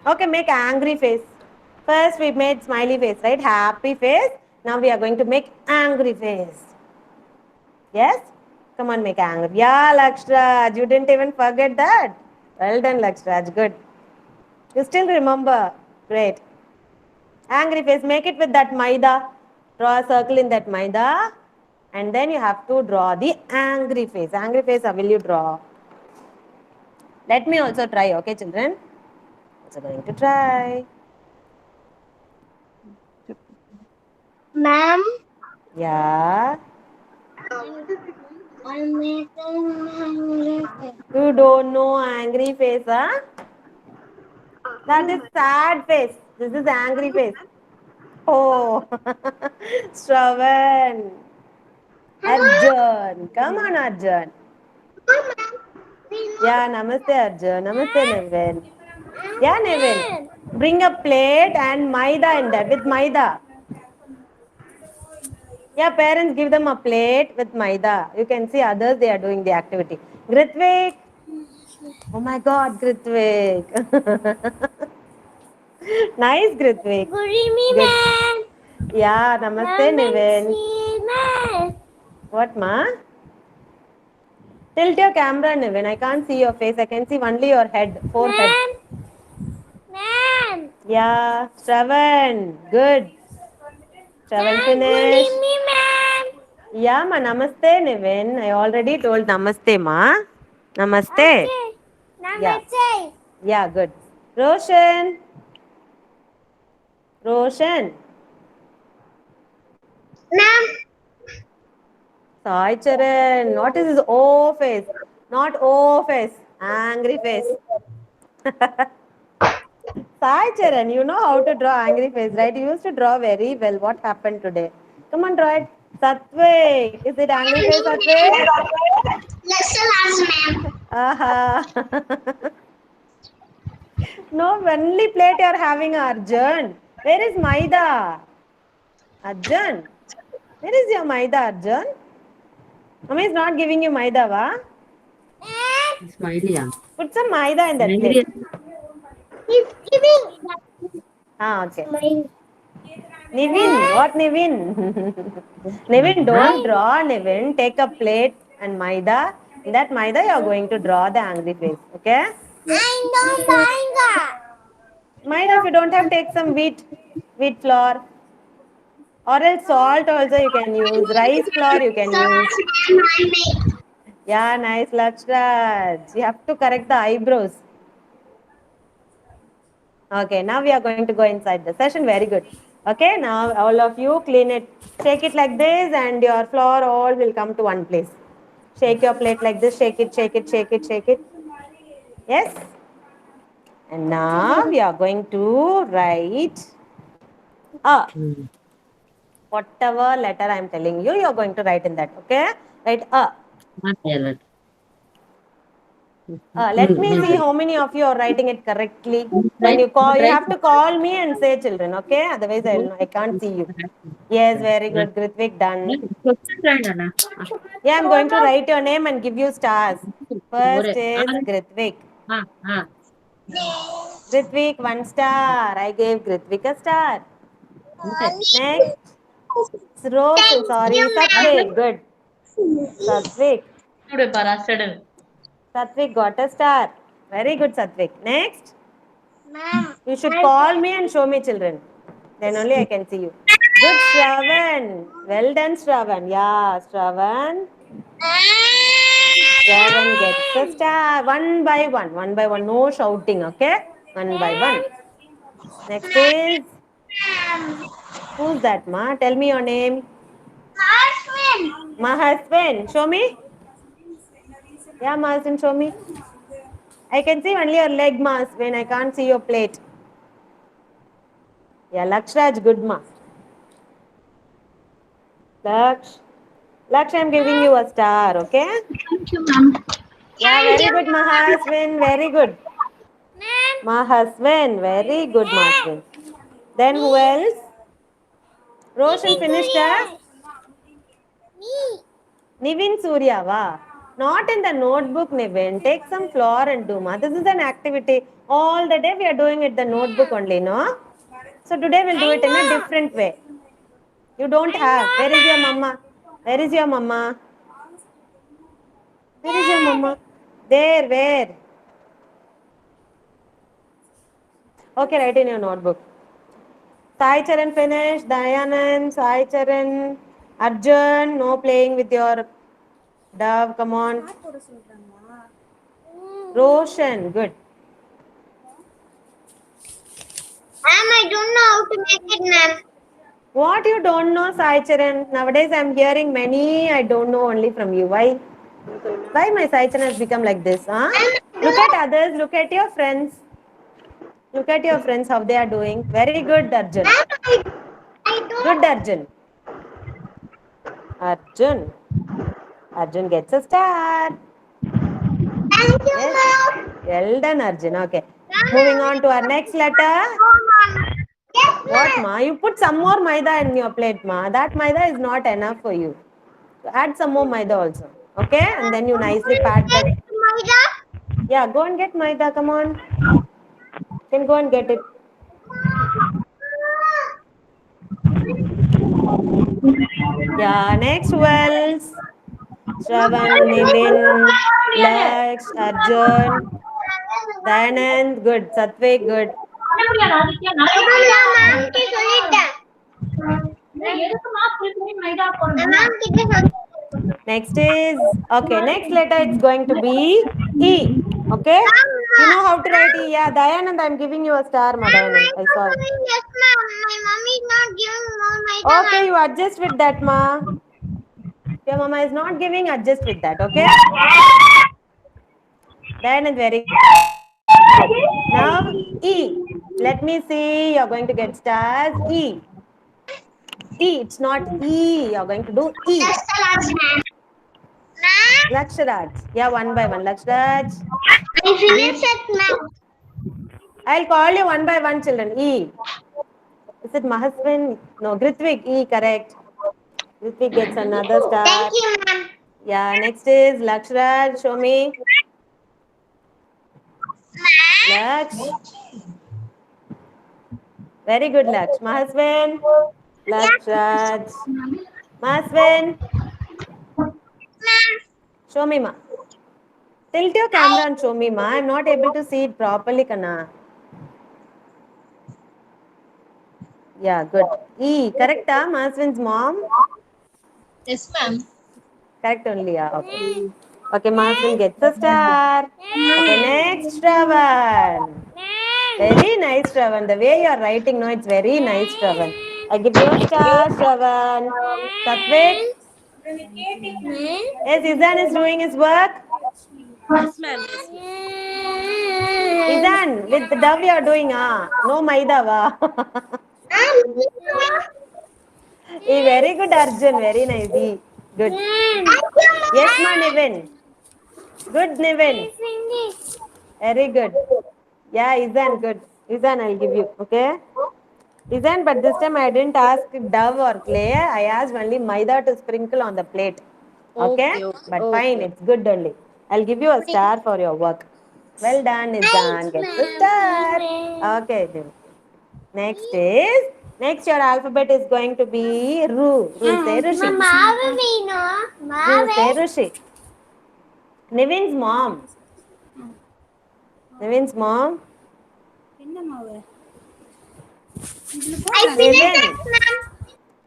Okay, make angry face. First we made smiley face, right? Happy face. Now we are going to make angry face. Yes? Come on, make angry. Yeah, Lakshraj, you didn't even forget that. Well done, Lakshraj. Good. You still remember. Great. Angry face, make it with that maida. Draw a circle in that maida. And then you have to draw the angry face. Angry face, how will you draw? Let me also try, okay, children? Also going to try. Ma'am, Yeah. I'm making You don't know angry face, huh? That is sad face. This is angry face. Oh, Shravan. Arjun. Come on, Arjun. Yeah, namaste, Arjun. Namaste, Nevin. Yeah, Nevin. Bring a plate and maida in that with maida. Yeah, parents give them a plate with maida. You can see others, they are doing the activity. Gritvik. Oh my God, Gritvik. Nice, Gritvik. Good evening, Good. ma'am. Yeah, namaste, Nevin. Ma'am. What, ma? Tilt your camera, Nevin. I can't see your face. I can see only your head, forehead. Ma'am. Ma'am. Yeah, Shravan. Good. Shravan Ma'am, good finish. evening, ma'am. Yeah, ma. Namaste, Nevin. I already told namaste, ma. Namaste. Okay. Yeah. Namaste. Yeah, good. Roshan. Roshan. Ma'am. Sai Charan. What is his O face? Not O face. Angry face. Sai Charan, you know how to draw angry face, right? You used to draw very well. What happened today? Come on, draw it. Satvik. Is it angry face, Satvik? Lesson last, ma'am. Aha. No, only plate you are having, Arjun. Where is Maida? Arjun. Where is your Maida, Arjun? Mummy is not giving you Maida, va? Smiley, yeah. Put some Maida in that plate. Smiley. He's giving. Ah, okay. Mine. Nivin, what Nivin? Nivin, Huh? don't draw, Nivin. Take a plate and Maida. In that Maida, you are going to draw the angry face. Okay? I know manga. Maida, if you don't have, take some wheat flour. Or else salt also you can use. Rice flour you can use. Yeah, nice, Lakshraj. You have to correct the eyebrows. Okay, now we are going to go inside the session. Very good. Okay, now all of you clean it. Shake it like this and your flour all will come to one place. Shake your plate like this. Shake it, shake it, shake it, shake it. Yes? And now we are going to write A. Hmm. Whatever letter I am telling you, you are going to write in that. Okay? Write A. Not yellow. Let me see how many of you are writing it correctly. When Right? you call, you Right? have to call me and say children, okay? Otherwise, I can't see you. Yes, very good. Gritvik, done. Right, Anna. Yeah, I'm going to write your name and give you stars. More. First is Gritvik. Ah, ah. Gritvik, one star. I gave Gritvik a star. Okay. Next, Roshan, Thank sorry, you, ma'am. Satvik. Good. Satvik. Satvik got a star. Very good, Satvik. Next, Ma'am. you should call me and show me children. Then only I can see you. Good, Shravan. Well done, Shravan. Yeah, Shravan. Shravan gets a star. One by one. One by one. No shouting, okay? One by one. Next is, who's that, Ma? Tell me your name. Mahaswin. Show me. Yeah, Mahaswin, show me. I can see only your leg, Mahaswin. I can't see your plate. Yeah, Lakshraj, good, Ma. Laksh. Laksh, I'm giving you a star, okay? Thank you, ma'am. Yeah, Thank very you, good, Mahaswin. Very good. ma'am. Mahaswin. Very good, Mahaswin. Then who else? Roshan Nivin finished, huh? Surya. Me. Nivin Surya, va. Not in the notebook, Nivin. Take some floor and do, ma. This is an activity. All the day we are doing it the notebook only, no? So today we'll do it in a different way. You don't have. Where is your mama? Where is your mama? Where is your mama? There, where? Okay, write in your notebook. Sai Charan finished. Dayanand, Sai Charan, Arjun, no playing with your dove. Come on. Roshan, good. Ma'am, I don't know how to make it, ma'am. What you don't know, Sai Charan? Nowadays I'm hearing many I don't know only from you. Why? Why my Sai Charan has become like this? Huh? Look at others. Look at your friends. Look at your friends how they are doing. Very good, Arjun. Ma'am, I don't. Good, Arjun. Arjun. Arjun gets a star. Thank you, Yes. ma'am. Well done, Arjun. Okay. Moving on to our next letter. Yes, What, ma'am. ma? You put some more maida in your plate, ma. That maida is not enough for you. Add some more maida also. Okay? And then you nicely pat that. Maida? Yeah, go and get maida. Come on. You can go and get it. Yeah, next who else? Shravan, Nivin, Laksh, Arjun, Dayanand, good. Satvik, good. ma'am ki sollittேன். ma'am கிட்ட சொல்லி Next is, okay, next letter it's going to be E. Okay? You know how to write E? Yeah, Dayanand, I'm giving you a star, ma Dayanand. I saw it. Yes, ma'am. My mommy is not giving more Maida. Okay, you adjust with that, ma. Your mama is not giving, adjust with that, okay? Dayanand, very good. Now, E. Let me see, you're going to get stars. E. E, it's not E. You're going to do E. Ma'am. Laksharaj. Yeah, one by one. Laksharaj. I finished it, ma'am. I'll call you one by one, children. E. Is it Mahaswin? No, Grithvik. E, correct. Grithvik gets another star. Thank you, ma'am. Yeah, next is Laksharaj. Show me. Laksh. Very good, Laksh. Mahaswin. Laksharaj. Mahaswin. Show me, ma. Tilt your camera and show me, ma. I'm not able to see it properly, Kana. Yeah, good. E, correct, Mahaswin's mom? Yes, ma'am. Correct only, yeah. Okay. Okay, Mahaswin gets a star. Okay, next, Shravan. Very nice, Shravan. The way you are writing, no, it's very nice, Shravan. I give you a star, Shravan. Satvik? Yes, Izan is doing his work. Yes, ma'am. Izan, with the dove you are doing, no maida, va. Very good, Arjun. Very nice. E. Good. Yes, ma, Nivin. Good, Nivin. Very good. Yeah, Izan, good. Izan, I'll give you. Okay? Izan, but this time I didn't ask dove or clay. I asked only maida to sprinkle on the plate. Okay? But fine, it's good only. I'll give you a star for your work. Well done, Izan. Gets a star. Okay, then. Next your alphabet is going to be Ru. Ru, say Rushi. Maave veeno. Ru, say Rushi. Nivin's mom. Nivin's mom. I finished Nivin. it, ma'am.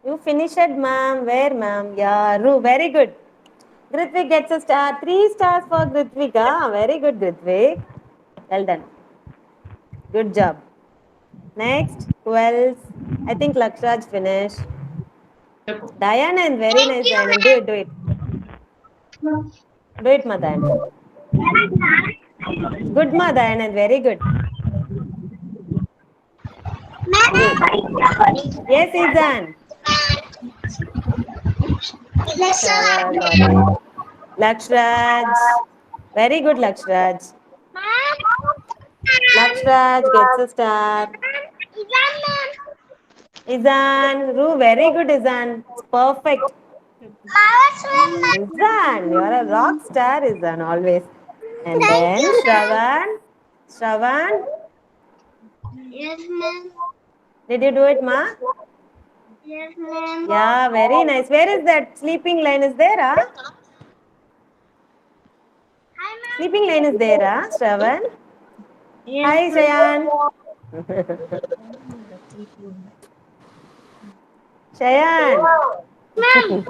You finished, ma'am. Where, ma'am? Yeah, Ru. Very good. Grithvik gets a star. 3 stars for Grithvik. Very good, Grithvik. Well done. Good job. Next, who else? I think Lakshraj finished. Dayanand, very nice, Dayanand. Do it, do it. Do it, ma, Dayanand. Good, ma, Dayanand. Very good. Yes, Izan. Lakshraj. Very good, Lakshraj. Lakshraj gets a star. Izan. Ru, very good, Izan. It's perfect. Izan, you're a rock star, Izan, always. And then Shravan. Shravan, Yes, ma'am. did you do it, ma? Yes, ma'am. Yeah, very nice. Where is that sleeping line? Is there, ah? Hi, ma'am. Sleeping line is there, ah, Shravan? Yes, Hi, Shayan. Shayan. ma'am.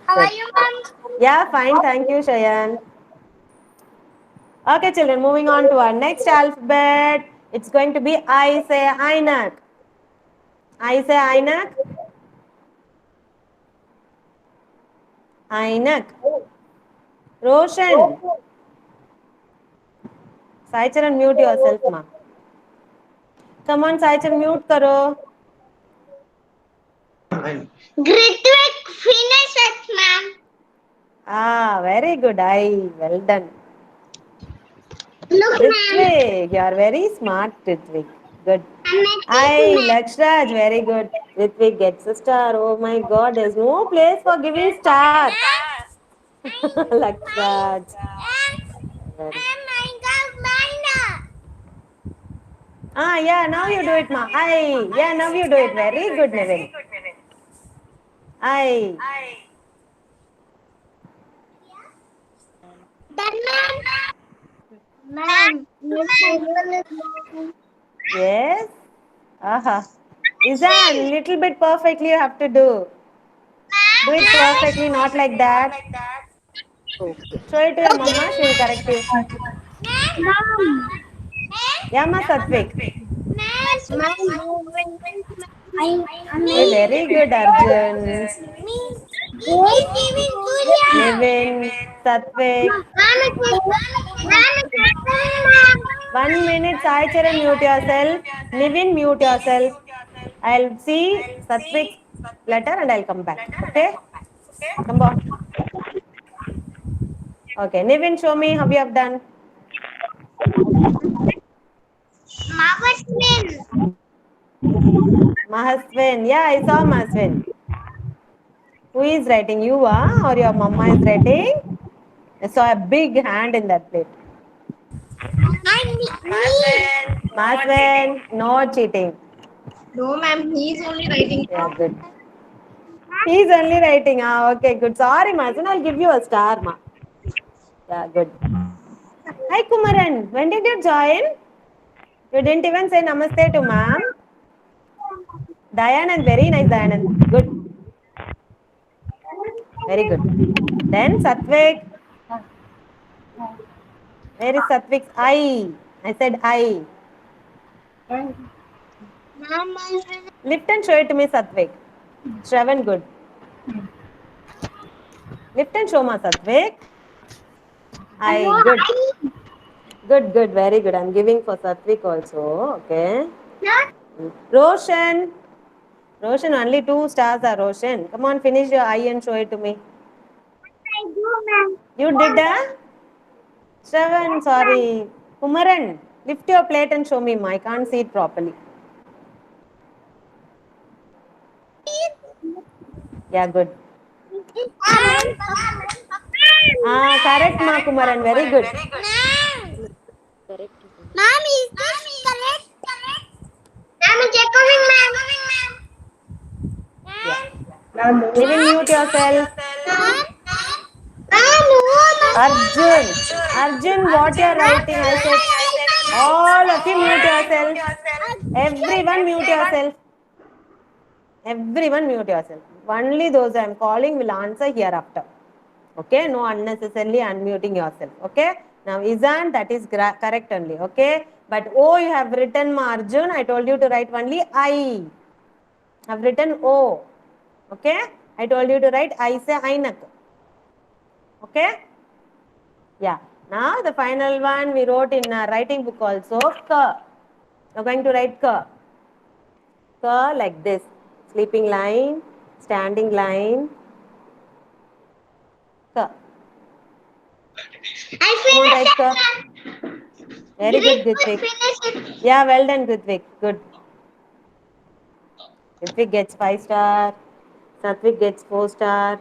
How are Good. you, ma'am? Yeah, fine. Thank you, Shayan. Okay, children, moving on to our next alphabet. It's going to be I say Ainak. I say Ainak. Ainak. Roshan. Saicharan, mute yourself, ma. Come on, Saicharan, mute karo. Gritwick, finish it, ma'am. Ah, very good. I well done. Look, ma'am. Ritvik, you are very smart, Ritvik. Good. I'm making I, ma'am. Lakshraj, very good. Ritvik gets a star. Oh my God, there's no place for giving stars. Lakshraj. Very- Ah, yeah, now you do it, ma. I, yeah, now you do it. Very good, Nevin. I, Done, ma'am. Ma'am, your table is moving. yes. Aha. Izan, little bit perfectly you have to do. Do it perfectly, not like that. Show it to your mama, she will correct you. Ma'am. Yeah, ma, Satvik. Ma'am, moving. Hey, very good, Arjun. Nevin, Satvik. One minute, Sai Charan, mute yourself. Nivin, mute yourself. I'll see Satvik's letter and I'll come back. Okay? Come on. Okay, Nivin, show me how you have done. Mahaswin. Yeah, I saw Mahaswin. Who is writing? You or your mama is writing? I saw a big hand in that plate. Mahaswin, no cheating. No, ma'am. He's only writing. Yeah, good. He's only writing. Ah, okay, good. Sorry, Mahaswin, I'll give you a star, ma. Yeah, good. Hi, Kumaran. When did you join? You didn't even say namaste to ma'am. Dayanand, very nice, Dayanand. Good. Very good. Then Satvik. Where is Satvik's I? I said I. Lift and show it to me, Satvik. Shravan, good. Lift and show ma, Satvik. I, good. Good, good, very good. I'm giving for Satvik also. Okay. Roshan. Roshan, only 2 stars are Roshan. Come on, finish your I and show it to me. You did that? Shravan, sorry. Kumaran, lift your plate and show me. I can't see it properly. Yeah, good. Ah, correct, ma, Kumaran. Very good. Ma'am, is this correct? Ma'am, check coming, ma'am. Yeah. Even mute yourself. Ma'am, Arjun. Arjun, what you are writing? I said, all of you mute yourself. Everyone mute yourself. Everyone mute yourself. Only those I am calling will answer hereafter. Okay, no unnecessarily unmuting yourself. Okay, now isn't that is correct only. Okay, but O you have written ma Arjun. I told you to write only I. Have written O. Okay, I told you to write I say Ainak. Okay, yeah. Now the final one we wrote in our writing book also. Ka. We're going to write ka. Ka like this. Sleeping line, standing line. Ka. Come on, write ka. Very good, Gritvik. Yeah, well done, Gritvik. Good. Gritvik gets 5 star. Satvik gets 4 star.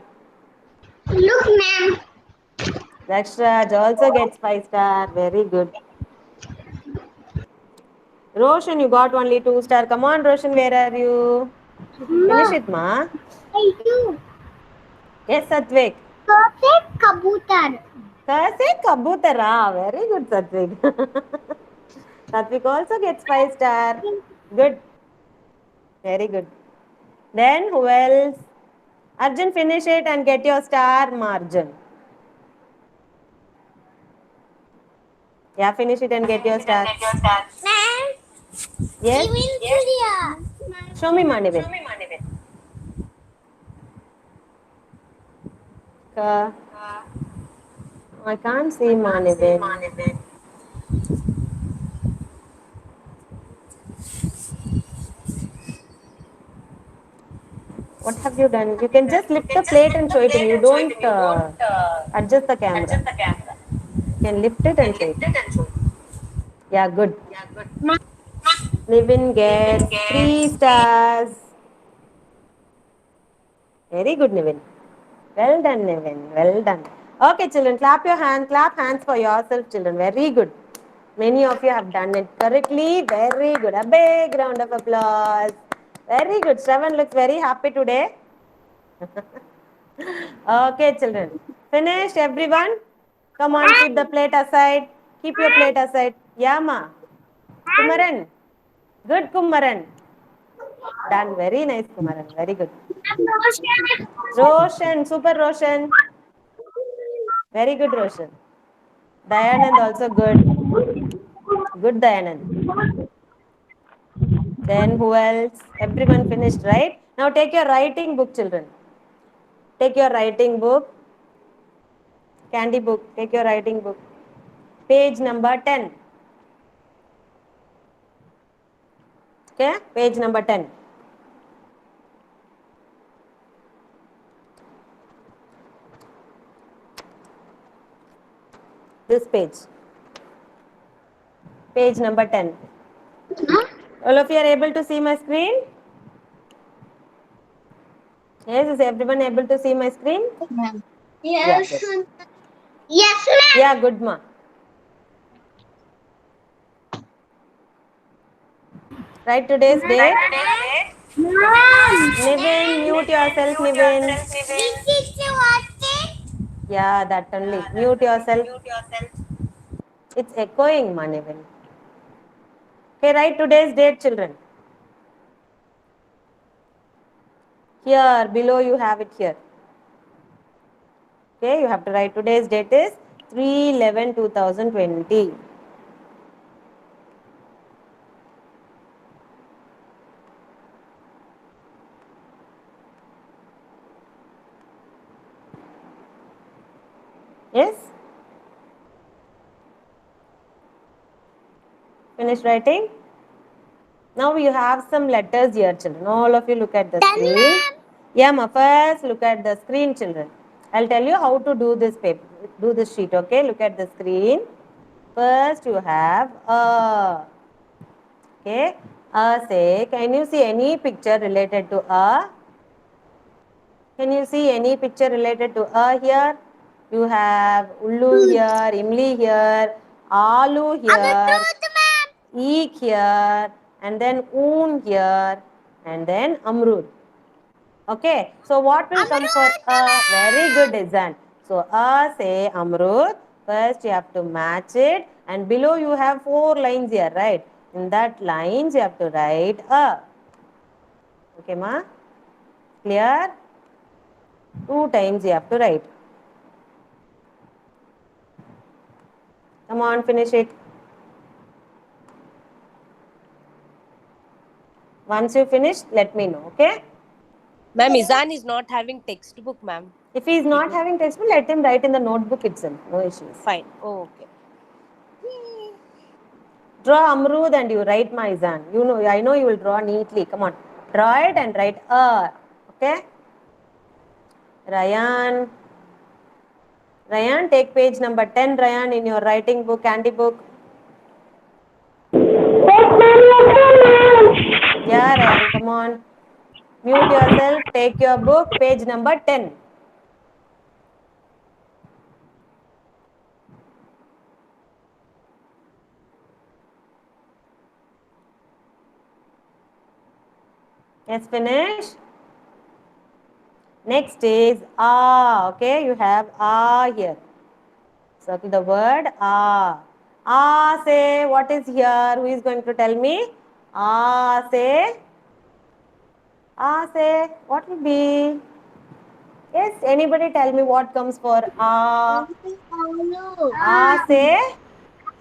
Look, ma'am. Dakshraj also gets 5 star. Very good. Roshan, you got only 2 star. Come on, Roshan, where are you? Finish it, ma. I do. Yes, Satvik. Perfect kabutar. Kase kabutara. Very good, Satvik. Satvik also gets 5 star. Good. Very good. Then who else? Arjun, finish it and get your star, Marjan. Yeah, finish it and get your star. Ma'am, Yes. even Julia. Show me, Manivin. Uh, I can't see Manivin. What have you done? You can just lift the plate and show it to me. You don't adjust the camera. You can lift it and show it. Yeah, good. Nivin gets 3 stars. Very good, Nivin. Well done, Nivin. Well done. Okay, children, clap your hands. Clap hands for yourself, children. Very good. Many of you have done it correctly. Very good. A big round of applause. Very good. Shravan looks very happy today. Okay, children. Finished, everyone? Come on, keep the plate aside. Keep your plate aside. Yama. Kumaran. Good, Kumaran. Done. Very nice, Kumaran. Very good. Roshan. Super Roshan. Very good, Roshan. Dayanand also good. Good, Dayanand. Then who else? Everyone finished, right? Now take your writing book, children. Take your writing book. Candy book. Take your writing book. Page number 10. Okay? Page number 10. This page. Page number 10. All of you are able to see my screen? Yes, is everyone able to see my screen? Yeah, Yes. good. Yes, ma'am. Yeah, good, ma. Write today's date. Mom. Nivin, mute yourself, Nivin. This is watching. Yeah, that only. Mute yourself. It's echoing, ma, Nivin. Okay, write today's date, children. Here, below you have it here. Okay, you have to write today's date is 3/11/2020. Yes? Finish writing? Now you have some letters here, children. All of you look at the Done, screen. ma'am. Yeah, ma, first look at the screen, children. I'll tell you how to do this paper, do this sheet, okay? Look at the screen. First you have a. Okay? Say, can you see any picture related to a? Can you see any picture related to a here? You have Ullu here, Imli here, Alu here, Truth, ma'am. Eek here, and then Un here, and then Amrud. Okay, so what will come for Amrut, a? Very good, ma'am. Izan. So a say Amrud. First you have to match it, and below you have 4 lines here, right? In that lines you have to write a. Okay, ma? Clear? 2 times you have to write. Come on, finish it. Once you finish, let me know, okay? Ma'am, Izan is not having textbook, ma'am. If he is not having textbook, let him write in the notebook itself. No issues. Fine. Oh, okay. Draw Amrud and you write Maizan. You know, I know you will draw neatly. Come on. Draw it and write a. Okay? Ryan. Ryan, take page number 10, Ryan, in your writing book, candy book. Yeah, Ryan, come on. Mute yourself. Take your book, page number 10. Yes, finish. Next is ah. Okay, you have ah here. Circle the word ah. Ah, say what is here? Who is going to tell me? Ah, say. Ah, say what will be? Yes, anybody tell me what comes for ah? Alu. Ah, say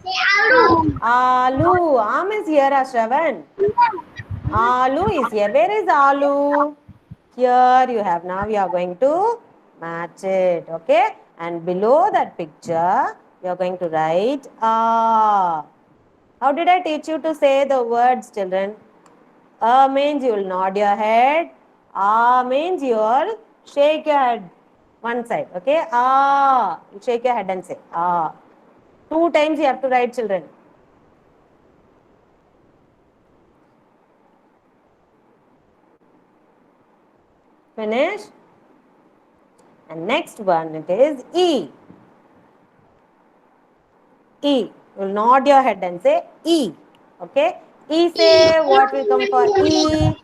Say alu. aloo. Am is here, Ashravan. Aloo is here. Where is aloo? Here you have. Now we are going to match it. Okay. And below that picture, you are going to write ah. How did I teach you to say the words, children? Means you will nod your head. Means you will shake your head one side. Okay. You shake your head and say ah. 2 times you have to write, children. Finish. And next one it is E. E. You will nod your head and say E. Okay. E say what will come for E?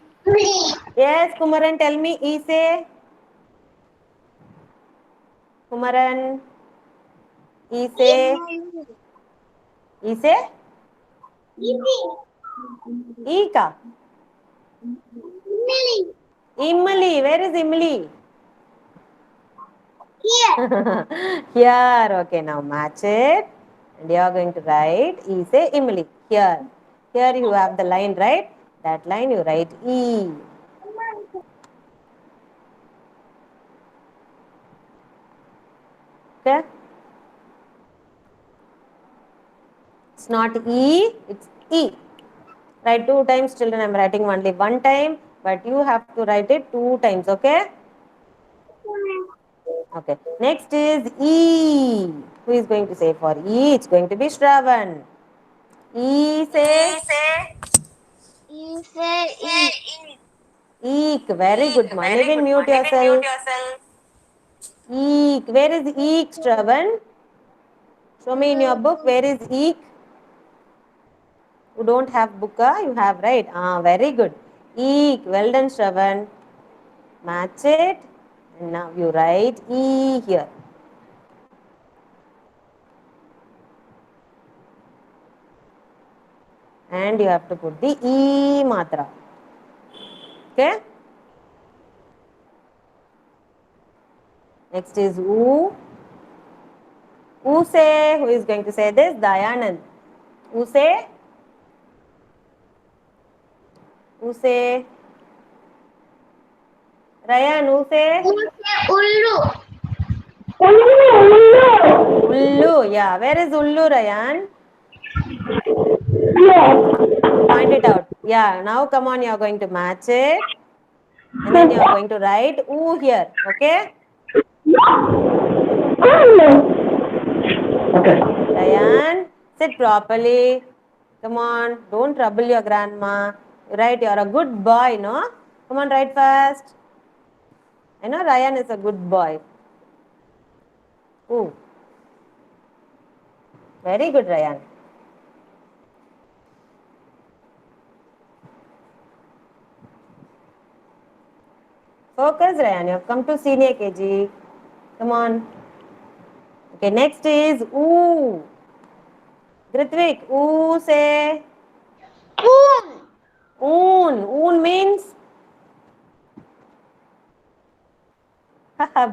Yes, Kumaran, tell me E say. Kumaran. E say. E say. E ka. Imli. Where is Imli? Here. Okay, now match it. And you are going to write E say Imli. Here. Here you have the line, right? That line you write E. Okay. It's not E, it's E. Write 2 times, children. I'm writing only 1 time, but you have to write it 2 times, okay? Okay. Next is E. Who is going to say for E? It's going to be Shravan. E say E say e. Eek. Very good, man. Even mute yourself. Eek. Where is Eek, Shravan? Show me in your book. Where is Eek? You don't have book, you have, right? Very good. Eek. Well done, Shravan. Match it. And now you write E here. And you have to put the E matra. Okay? Next is U. U say. Who is going to say this? Dayanand. U say. U say. Ryan, U say. Ullu. Ullu. Yeah. Where is Ullu, Ryan? Point it out. Yeah. Now come on. You are going to match it. And then you are going to write U here. Okay? Ryan, sit properly. Come on, don't trouble your grandma. Right, you're a good boy, no? Come on, write fast. I know Ryan is a good boy. Ooh. Very good, Ryan. Focus, Ryan. You've come to senior KG. Come on. Okay, next is ooh. Grithvik, ooh say. Oon. Oon means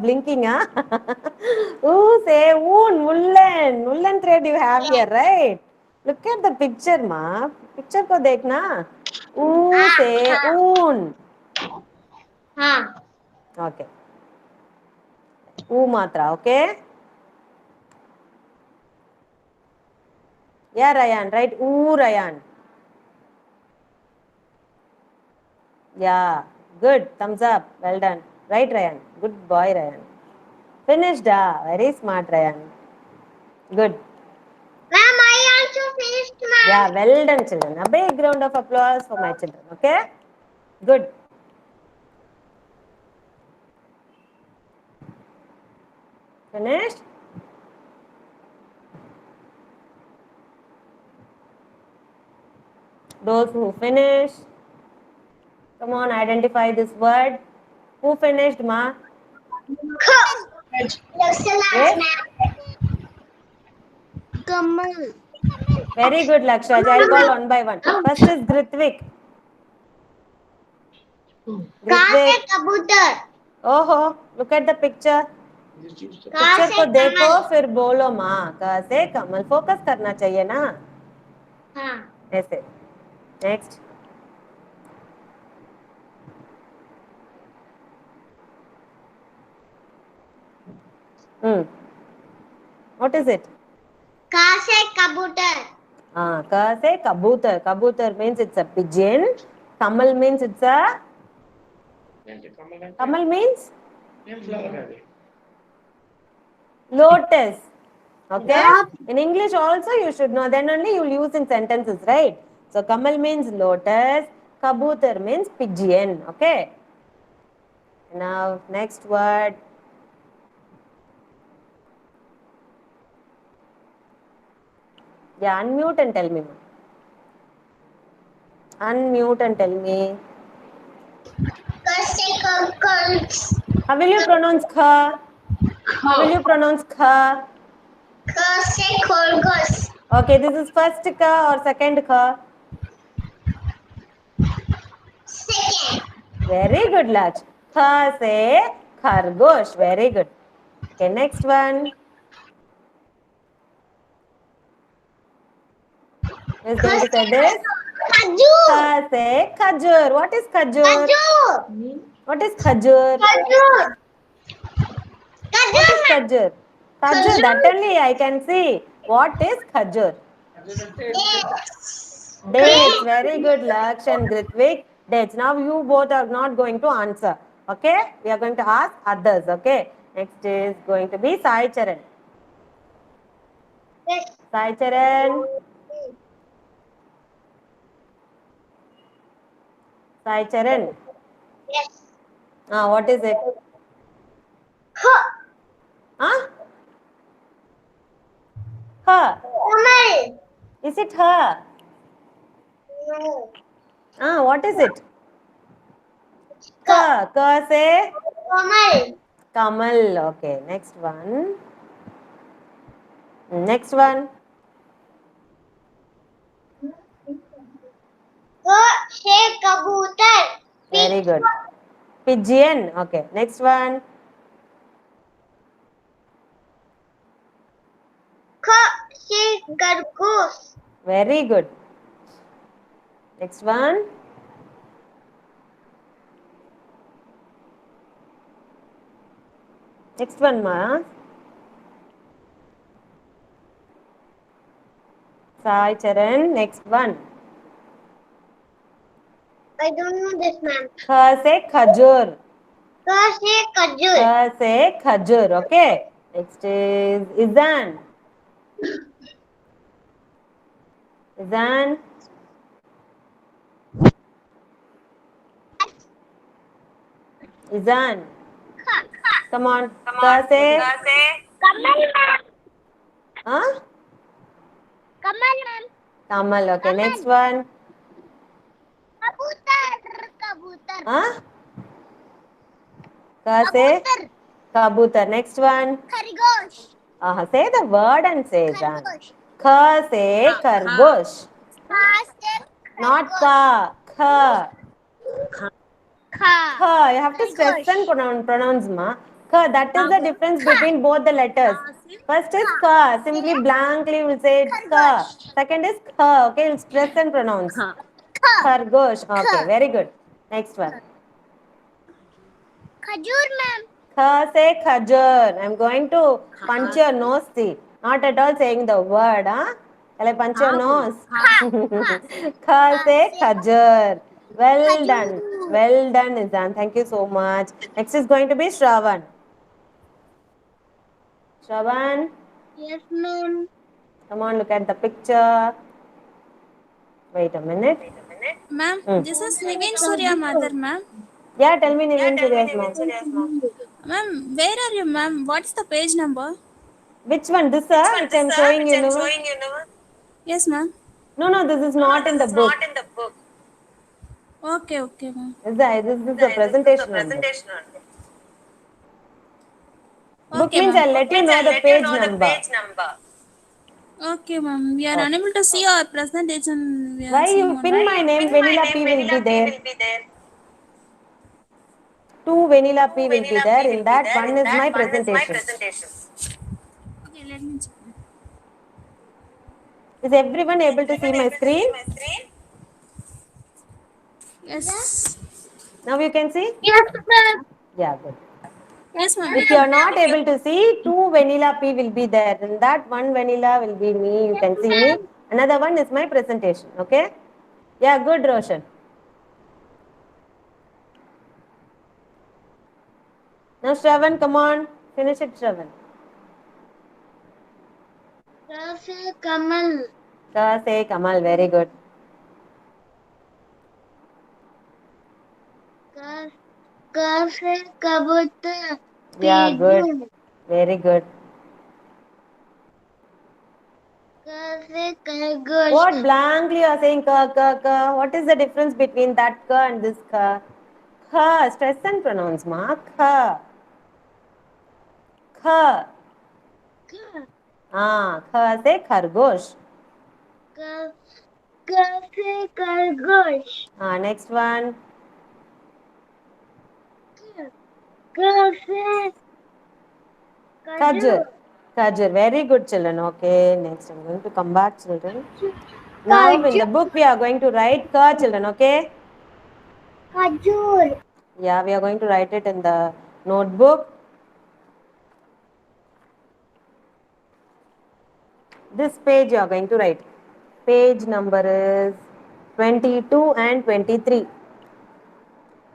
blinking, huh? Ooh, say woon, woolen. Woolen thread you have here, right? Look at the picture, ma. Picture ko dekhna. Ooh, say oon. हाँ. Okay. Ooh matra, okay? Yeah, Ryan, right? Ooh, Ryan. Yeah, good. Thumbs up. Well done. Right, Ryan? Good boy, Ryan. Finished, very smart, Ryan. Good. Ma'am, I also finished, ma'am. Yeah, well done, children. A big round of applause for my children, okay? Good. Finished? Those who finish, Come on, identify this word. Who finished, ma? Yes. Kamal. Very good, Lakshraj. I'll call one by one. First is Grithvik. Grithvik. कबूतर. ओहो, look at the picture. Picture को देखो फिर बोलो माँ. क से कमल. Focus करना चाहिए ना. हाँ. ऐसे. नेक्स्ट. What is it? का से कबूतर. Ka say kabutar. Kabutar means it's a pigeon. Kamal means it's a. Kamal means lotus. Okay. In English also you should know. Then only you'll use in sentences, right? So Kamal means lotus. Kabutar means pigeon. Okay. Now next word. Yeah, unmute and tell me. Unmute and tell me. How will you pronounce kha? How will you pronounce kha? Okay, this is first kha or second kha? Second. Very good, Lach. Kha se khargosh. Very good. Okay, next one. Who is going to say this? Khajur. Kha se khajur. What is khajur? Khajur. What is khajur? Khajur. What is khajur? Khajur, that only I can see. What is khajur? Dates. Very good, Laksh and Grithvik. Dates. Now you both are not going to answer. Okay? We are going to ask others. Okay? Next is going to be Sai Charan. Yes. Sai Charan. Sai Charan. Yes. What is it? Ha. Huh? Ha. Kamal. Is it ha? No. What is it? Ka. Ka say Kamal. Kamal. Okay. Next one. Next one. Ka se कबूतर. Very good. Pigeon. Okay. Next one. Ka se खरगोश. Very good. Next one. Next one, ma. Sai Charan. Next one. I don't know this, ma'am. Kha se khajur. Ka se खजूर. Kha se khajur. Okay. Next is Izan. Izan. Izan. Come on. Ka se. Kamal ma'am. Huh? Kamal ma'am. Kamal. Okay. Next one. कबूतर. कबूतर. Huh? Ka se. Kabutar. Next one. खरगोश. Say the word and say Izan. खरगोश. Kha se khargosh. का से Not ka. Kha. खा. Kha. You have to stress and pronounce ma. Kha. That is the difference between both the letters. First is ka. Simply blankly we'll say it's ka. Second is kha. Okay, you'll stress and pronounce. Khargosh. Okay, very good. Next one. खजूर ma'am. Kha say khajur. I'm going to punch your nose. See, not at all saying the word. Shall I punch your nose? Kha say khajur. Well done. Well done, Izan. Thank you so much. Next is going to be Shravan. Shravan, Yes, ma'am. come on, look at the picture. Wait a minute. Ma'am, this is Niveen Surya mother, ma'am. Yeah, tell me Niveen Surya's mom. Ma'am, where are you, ma'am? What is the page number? Which one? This, which I'm showing you, no? Yes, ma'am. No, this is not in the book. Okay, okay, ma'am. This is the presentation only. Book Okay, means ma'am. I'll let you know the page number. Okay, ma'am. We are Okay. unable to see our presentation. We are Why seeing you only. pin my name? Vanilla P will be there. Two Vanilla P will be there. In that, one is my presentation. Okay, let me check. Is everyone able to see my screen? Yes. Now you can see? Yes, ma'am. Yeah, good. Yes, ma'am. We If you can. are not able to see, two Vanilla P will be there. In that, one Vanilla will be me. You Yes, can see me. ma'am. Another one is my presentation. Okay? Yeah, good, Roshan. Now, Shravan, come on. Finish it, Shravan. Kamal. Kamal. Say Kamal, very good. Kabutar. Yeah, good. Pigeon. Very good. Khargosh. What blankly you are saying ka ka ka? What is the difference between that ka and this ka? Ka, stress and pronounce ma. Ka. Ka. Kha say khargosh. Khargosh. Next one. Khajur. Khajur. Khajur. Very good, children. Okay. Next, I'm going to come back, children. Now, in Khajur. the book, we are going to write ka, children. Okay. Khajur. Yeah, we are going to write it in the notebook. This page you are going to write. Page number is 22 and 23.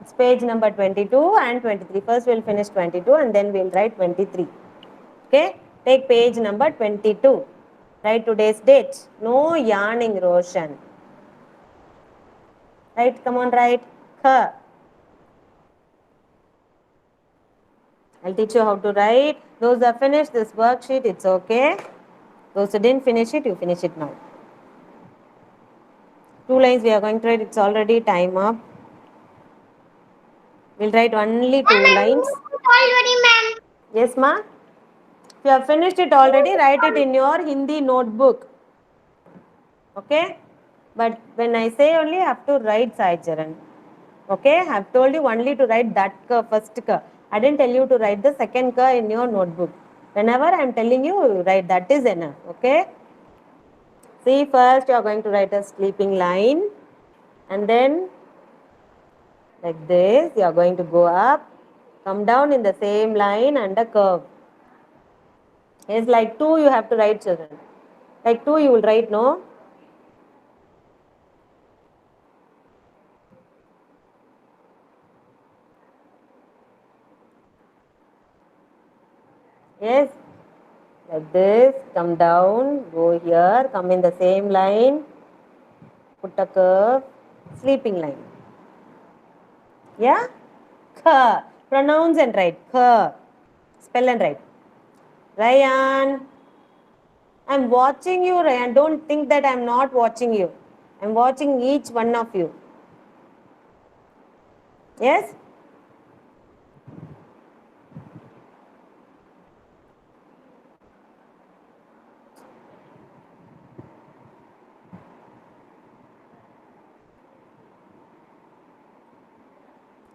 It's page number 22 and 23. First we'll finish 22 and then we'll write 23. Okay? Take page number 22. Write today's date. No yarning, Roshan. Right? Come on, write. Kha. I'll teach you how to write. Those that finished this worksheet, it's okay. Those who didn't finish it, you finish it now. 2 lines we are going to write. It's already time up. We'll write only 2 lines. Already, ma'am. Yes, ma? If you have finished it already, write it in your Hindi notebook. Okay? But when I say only, you have to write Sai Charan. Okay? I have told you only to write that ka, first ka. I didn't tell you to write the second ka in your notebook. Whenever I am telling you, write that is enough. Okay? See, first you are going to write a sleeping line. And then, like this, you are going to go up, come down in the same line and a curve. It's like 2 you have to write, children. Like 2 you will write, no? Yes, like this, come down, go here, come in the same line, put a curve, sleeping line. Yeah? Kha. Pronounce and write. Kha. Spell and write. Ryan. I'm watching you, Ryan. Don't think that I'm not watching you. I'm watching each one of you. Yes?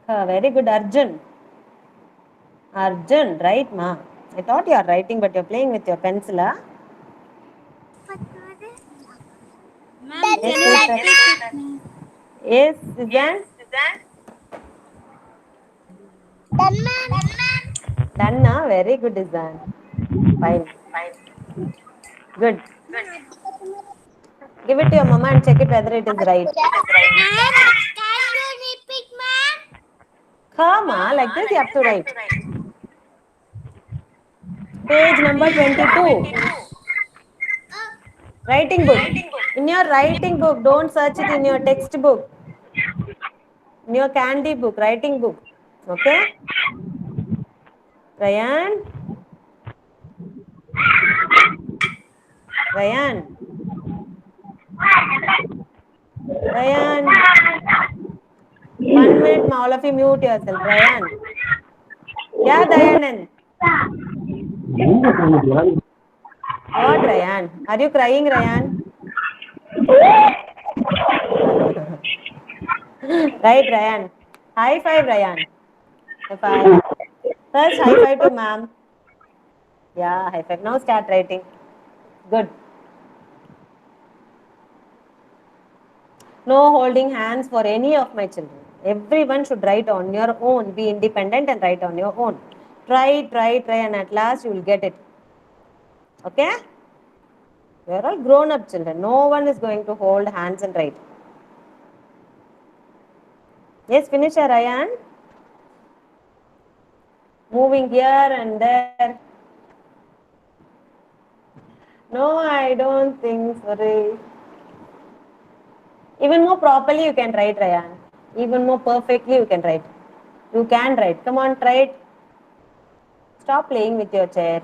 Very good, Arjun. Arjun, right, ma? I thought you are writing, but you're playing with your pencil, huh? Ma'am, Yes, can you Peter. repeat it, ma'am? Yes, Suzanne? Done, ma'am. Done, na? Very good, Suzanne. Fine. Good. Give it to your mama and check it whether it is right. Ma'am, can you repeat, ma'am? Kama, like this you have to write. Page number 22. Writing book. In your writing book, don't search it in your textbook. In your candy book, writing book. Okay? Ryan? Ryan? Ryan? minute, ma. All of you mute yourself. Ryan. Yeah, Dayanand. What, Ryan? Are you crying, Ryan? Right, Ryan. High five, Ryan. High five. First, high five to ma'am. Yeah, high five. Now start writing. Good. No holding hands for any of my children. Everyone should write on your own. Be independent and write on your own. Try, and at last you will get it. Okay? You are all grown up children. No one is going to hold hands and write. Yes, finish, Ryan. Moving here and there. No, I don't think so. Even more properly you can write, Ryan. Even more perfectly you can write. You can write. Come on, try it. Stop playing with your chair.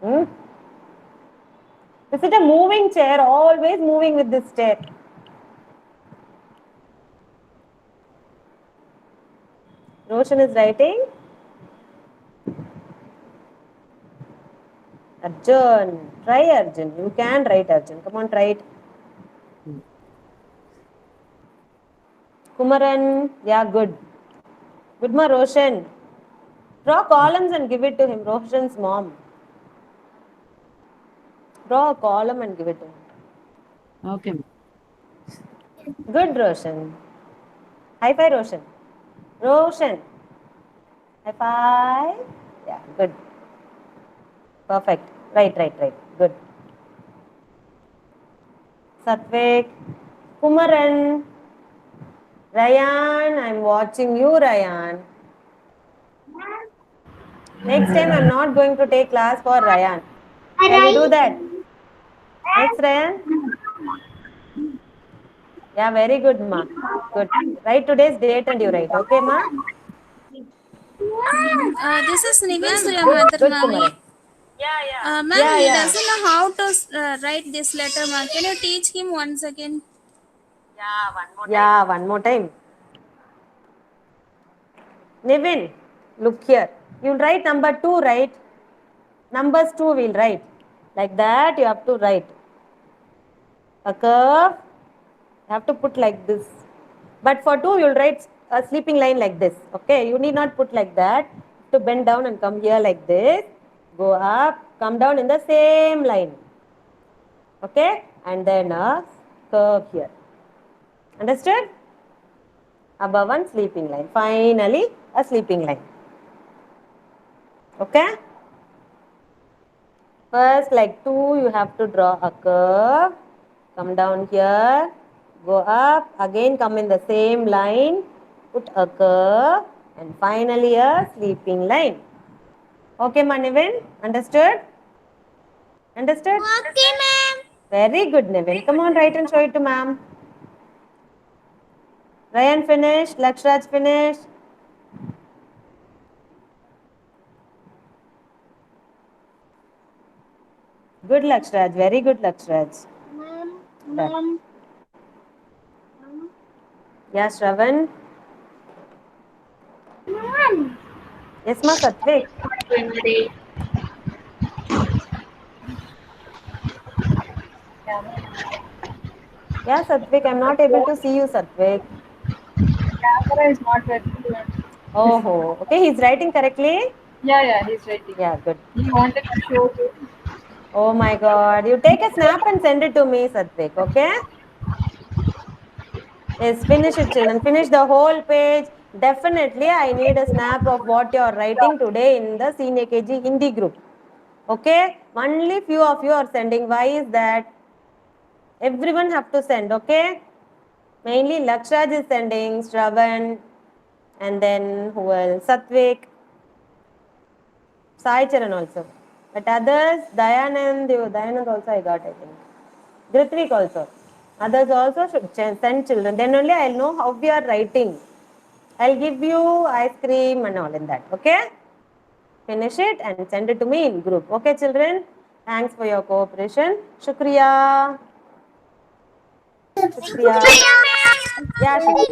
Is it a moving chair? Always moving with this chair. Roshan is writing. Arjun. Try, Arjun. You can write, Arjun. Come on, try it. Kumaran. Yeah, good. Good, ma, Roshan. Draw columns and give it to him. Roshan's mom. Draw a column and give it to him. Okay. Good, Roshan. High five, Roshan. Roshan. High five. Yeah, good. Perfect. Right. Good. Satvik. Kumaran. Ryan, I'm watching you, Ryan. Next time I'm not going to take class for Ryan. Can you do that? Next, Ryan? Yeah, very good, ma. Good. Write today's date and you write. Okay, ma? This is Nivin Surya Good, Madhur, good, ma'am. Kumaran. Ma'am, Yeah, he yeah. doesn't know how to write this letter, ma'am. Can you teach him once again? Yeah, one more time. Nivin, look here. You'll write number 2, right? Numbers 2 we'll write. Like that you have to write. A curve, you have to put like this. But for 2 you'll write a sleeping line like this. Okay, you need not put like that. To bend down and come here like this. Go up, come down in the same line. Okay, and then a curve here. Understood? Above one sleeping line. Finally, a sleeping line. Okay? First, like 2, you have to draw a curve. Come down here. Go up. Again, come in the same line. Put a curve. And finally, a sleeping line. Okay, Manivin? Understood? Understood? Okay, ma'am. Very good, Nivin. Come on, write and show it to ma'am. Ryan finished. Lakshraj finished. Good, Lakshraj. Very good, Lakshraj. Ma'am. Yeah, Shravan. Ma'am. Yes, ma, Satvik. Yeah, Satvik. I'm not able to see you, Satvik. Camera is not working. Oh, okay. He's writing correctly? Yeah, he's writing. Yeah, good. He wanted to show you. Oh my God. You take a snap and send it to me, Satvik. Okay? Yes, finish it, children. Finish the whole page. Definitely, I need a snap of what you are writing today in the Senior KG Hindi group. Okay? Only few of you are sending. Why is that? Everyone have to send, okay? Mainly Lakshraj is sending, Shravan, and then who else? Satvik, Sai Charan also. But others, Dayanand also I got, I think. Grithvik also. Others also should send children. Then only I'll know how we are writing. I'll give you ice cream and all in that, okay? Finish it and send it to me in group. Okay, children? Thanks for your cooperation. Shukriya. Shukriya. Yeah, Shikshika.